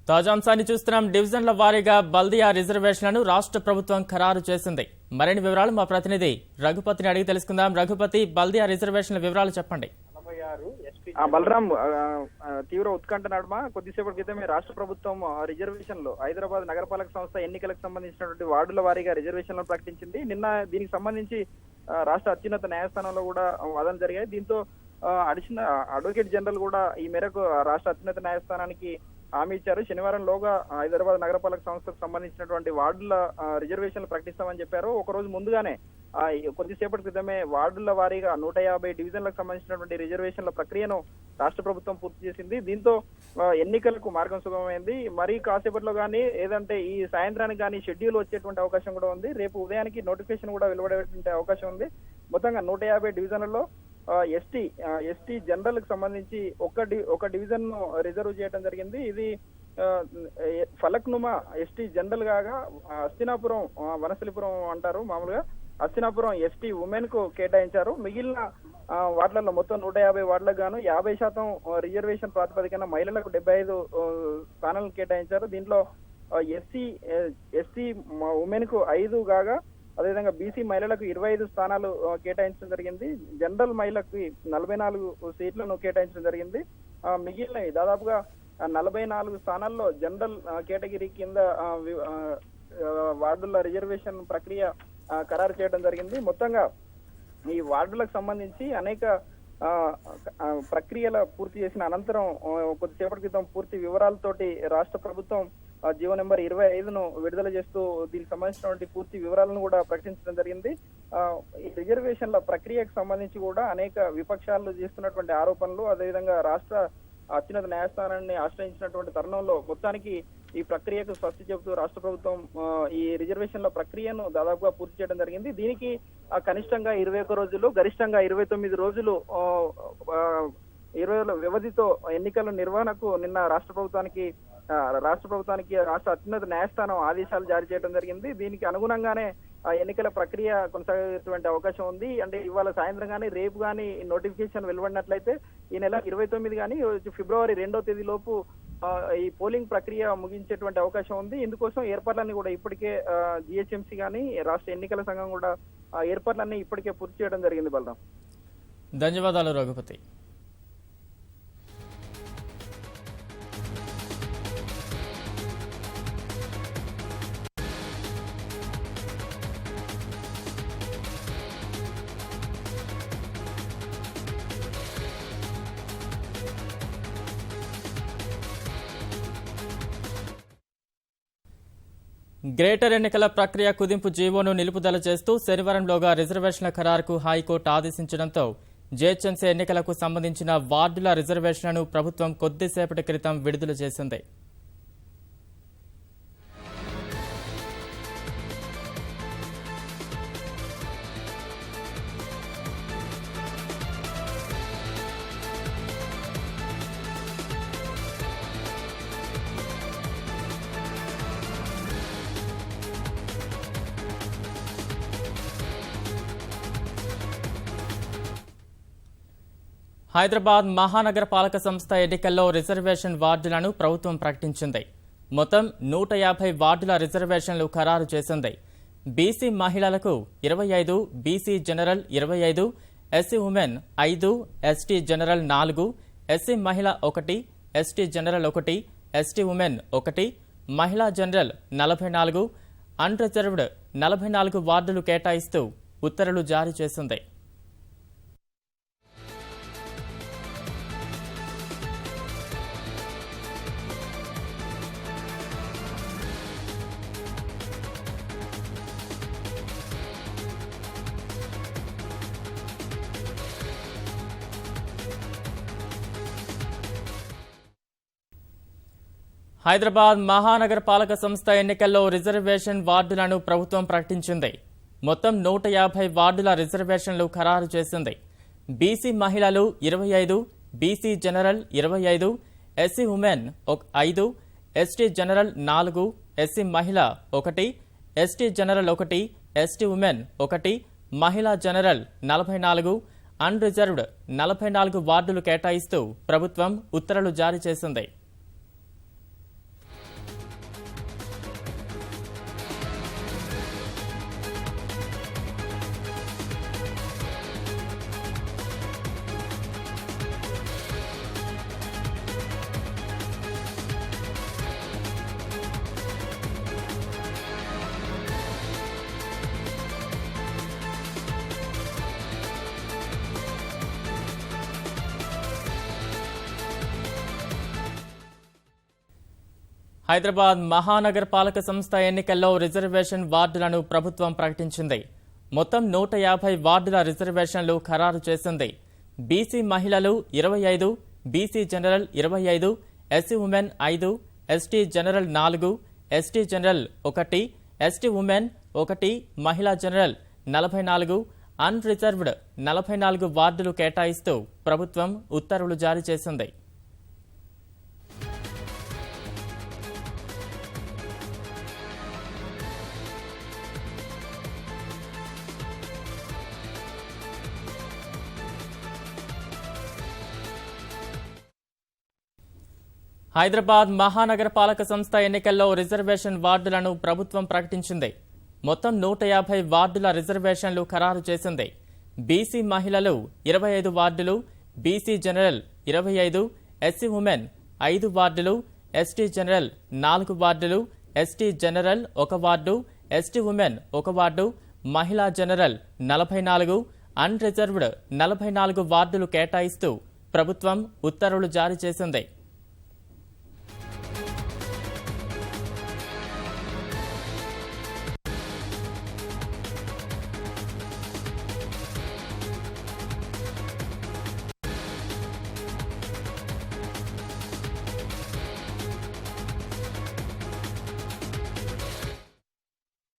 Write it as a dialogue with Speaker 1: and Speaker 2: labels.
Speaker 1: తాజా అంశాన్ని చూస్తున్నాం. డివిజన్ల వారీగా బల్దియా రిజర్వేషన్లను రాష్ట్ర ప్రభుత్వం ఖరారు చేసింది. మరిన్ని వివరాలు మా ప్రతినిధి రఘుపతిని అడిగి తెలుసుకుందాం. రఘుపతి, బల్దియా రిజర్వేషన్ల వివరాలు చెప్పండి.
Speaker 2: బలరాం, తీవ్ర ఉత్కంఠ నడుమ కొద్దిసేపటి క్రితమే రాష్ట్ర ప్రభుత్వం రిజర్వేషన్లు హైదరాబాద్ నగరపాలక సంస్థ ఎన్నికలకు సంబంధించినటువంటి వార్డుల వారీగా రిజర్వేషన్లను ప్రకటించింది. నిన్న దీనికి సంబంధించి రాష్ట్ర అత్యున్నత న్యాయస్థానంలో కూడా వాదనలు జరిగాయి. దీంతో అడ్వకేట్ జనరల్ కూడా ఈ మేరకు రాష్ట్ర అత్యున్నత న్యాయస్థానానికి హామీ ఇచ్చారు. శనివారంలోగా హైదరాబాద్ నగరపాలక సంస్థకు సంబంధించినటువంటి వార్డుల రిజర్వేషన్లు ప్రకటిస్తామని చెప్పారు. ఒక రోజు ముందుగానే కొద్దిసేపటి క్రితమే వార్డుల వారీగా 150 డివిజన్లకు సంబంధించినటువంటి రిజర్వేషన్ల ప్రక్రియను రాష్ట్ర ప్రభుత్వం పూర్తి చేసింది. దీంతో ఎన్నికలకు మార్గం సుగమమైంది. మరీ కాసేపట్లో కానీ ఏదంటే ఈ సాయంత్రానికి కానీ షెడ్యూల్ వచ్చేటువంటి అవకాశం కూడా ఉంది. రేపు ఉదయానికి నోటిఫికేషన్ కూడా వెలువడేటువంటి అవకాశం ఉంది. మొత్తంగా 150 డివిజన్లలో ఎస్టీ జనరల్ కి సంబంధించి ఒక డివిజన్ ను రిజర్వ్ చేయడం జరిగింది. ఇది ఫలక్నుమా ఎస్టీ జనరల్ కాగా హస్తినాపురం, వనస్థలిపురం అంటారు మామూలుగా, హస్తినాపురం ఎస్టీ ఉమెన్ కు కేటాయించారు. మిగిలిన వార్డులలో మొత్తం 150 వార్డులకు గాను 50% రిజర్వేషన్ ప్రాతిపదికన మహిళలకు 75 స్థానాలను కేటాయించారు. దీంట్లో ఎస్సీ ఉమెన్ కు 5 కాగా అదేవిధంగా బీసీ మహిళలకు 25 స్థానాలు కేటాయించడం జరిగింది. జనరల్ మహిళలకు 44 సీట్లను కేటాయించడం జరిగింది. మిగిలిన దాదాపుగా 44 స్థానాల్లో జనరల్ కేటగిరీ కింద వార్డుల రిజర్వేషన్ ప్రక్రియ ఖరారు చేయడం జరిగింది. మొత్తంగా ఈ వార్డులకు సంబంధించి అనేక ప్రక్రియల పూర్తి చేసిన అనంతరం కొద్దిసేపటి క్రితం పూర్తి వివరాలతోటి రాష్ట్ర ప్రభుత్వం జీవో నెంబర్ 25ను విడుదల చేస్తూ దీనికి సంబంధించినటువంటి పూర్తి వివరాలను కూడా ప్రకటించడం జరిగింది. ఈ రిజర్వేషన్ల ప్రక్రియకు సంబంధించి కూడా అనేక విపక్షాలు చేస్తున్నటువంటి ఆరోపణలు, అదేవిధంగా రాష్ట్ర అత్యున్నత న్యాయస్థానాన్ని ఆశ్రయించినటువంటి తరుణంలో మొత్తానికి ఈ ప్రక్రియకు స్వస్తి చెబుతూ రాష్ట్ర ప్రభుత్వం ఈ రిజర్వేషన్ల ప్రక్రియను దాదాపుగా పూర్తి చేయడం జరిగింది. దీనికి కనిష్టంగా 21 రోజులు, గరిష్టంగా 29 రోజులు 20 రోజుల వ్యవధితో ఎన్నికల నిర్వహణకు నిన్న రాష్ట్ర ప్రభుత్వానికి రాష్ట్ర అత్యున్నత న్యాయస్థానం ఆదేశాలు జారీ చేయడం జరిగింది. దీనికి అనుగుణంగానే ఎన్నికల ప్రక్రియ కొనసాగేటువంటి అవకాశం ఉంది. అంటే ఇవాళ సాయంత్రం కానీ రేపు కానీ నోటిఫికేషన్ వెలువడినట్లయితే ఈ నెల 29 కానీ ఫిబ్రవరి 2వ తేదీ లోపు ఈ పోలింగ్ ప్రక్రియ ముగించేటువంటి అవకాశం ఉంది. ఇందుకోసం ఏర్పాట్లన్నీ కూడా ఇప్పటికే జిహెచ్ఎంసీ కానీ రాష్ట్ర ఎన్నికల సంఘం కూడా ఏర్పాట్లన్నీ ఇప్పటికే పూర్తి చేయడం జరిగింది. బలరాం,
Speaker 1: ధన్యవాదాలు రఘుపతి. గ్రేటర్ ఎన్నికల ప్రక్రియ కుదింపు జీవోను నిలుపుదల చేస్తూ శనివారంలోగా రిజర్వేషన్ల ఖరారుకు హైకోర్టు ఆదేశించడంతో జీహెచ్ఎంసీ ఎన్నికలకు సంబంధించిన వార్డుల రిజర్వేషన్లను ప్రభుత్వం కొద్దిసేపటి క్రితం విడుదల చేసింది. హైదరాబాద్ మహానగర పాలక సంస్థ ఎన్నికల్లో రిజర్వేషన్ వార్డులను ప్రభుత్వం ప్రకటించింది. మొత్తం 150 వార్డుల రిజర్వేషన్లు ఖరారు చేసింది. బీసీ మహిళలకు 25, BC general 25, SC women 5, ST general 4, SC మహిళ 1, ఎస్టీ జనరల్ 1, ఎస్టీ ఉమెన్ 1, మహిళా జనరల్ 44, అన్రిజర్వ్డ్ 44 వార్డులు కేటాయిస్తూ ఉత్తర్వులు జారీ చేసింది. హైదరాబాద్ మహానగర పాలక సంస్థ ఎన్నికల్లో రిజర్వేషన్ వార్డులను ప్రభుత్వం ప్రకటించింది. మొత్తం 150 వార్డుల రిజర్వేషన్లు ఖరారు చేసింది. బీసీ మహిళలు 25, BC general 25, SC women 5, ST general 4, SC మహిళ 1, ఎస్టీ జనరల్ 1, ఎస్టీ ఉమెన్ 1, మహిళా జనరల్ 44, అన్రిజర్వ్డ్ 44 వార్డులు కేటాయిస్తూ ప్రభుత్వం ఉత్తర్వులు జారీ చేసింది. హైదరాబాద్ మహానగర పాలక సంస్థ ఎన్నికల్లో రిజర్వేషన్ వార్డులను ప్రభుత్వం ప్రకటించింది. మొత్తం 150 వార్డుల రిజర్వేషన్లు ఖరారు చేసింది. బీసీ మహిళలు 25, BC general 25, SC women 5, ST general 4, ST general 1, ST women 1, మహిళా జనరల్ 44, అన్ రిజర్వ్డ్ 44 వార్డులు కేటాయిస్తూ ప్రభుత్వం ఉత్తర్వులు జారీ చేసింది. హైదరాబాద్ మహానగర పాలక సంస్థ ఎన్నికల్లో రిజర్వేషన్ వార్డులను ప్రభుత్వం ప్రకటించింది. మొత్తం 150 వార్డుల రిజర్వేషన్లు ఖరారు చేసింది. బీసీ మహిళలు 25 వార్డులు, బీసీ జనరల్ 25, ఎస్సీ ఉమెన్ 5 వార్డులు, ఎస్టీ జనరల్ 4 వార్డులు, ST general 1 ward, ST women 1 ward, మహిళా జనరల్ 44, అన్ రిజర్వ్డ్ 44 వార్డులు కేటాయిస్తూ ప్రభుత్వం ఉత్తర్వులు జారీ చేసింది.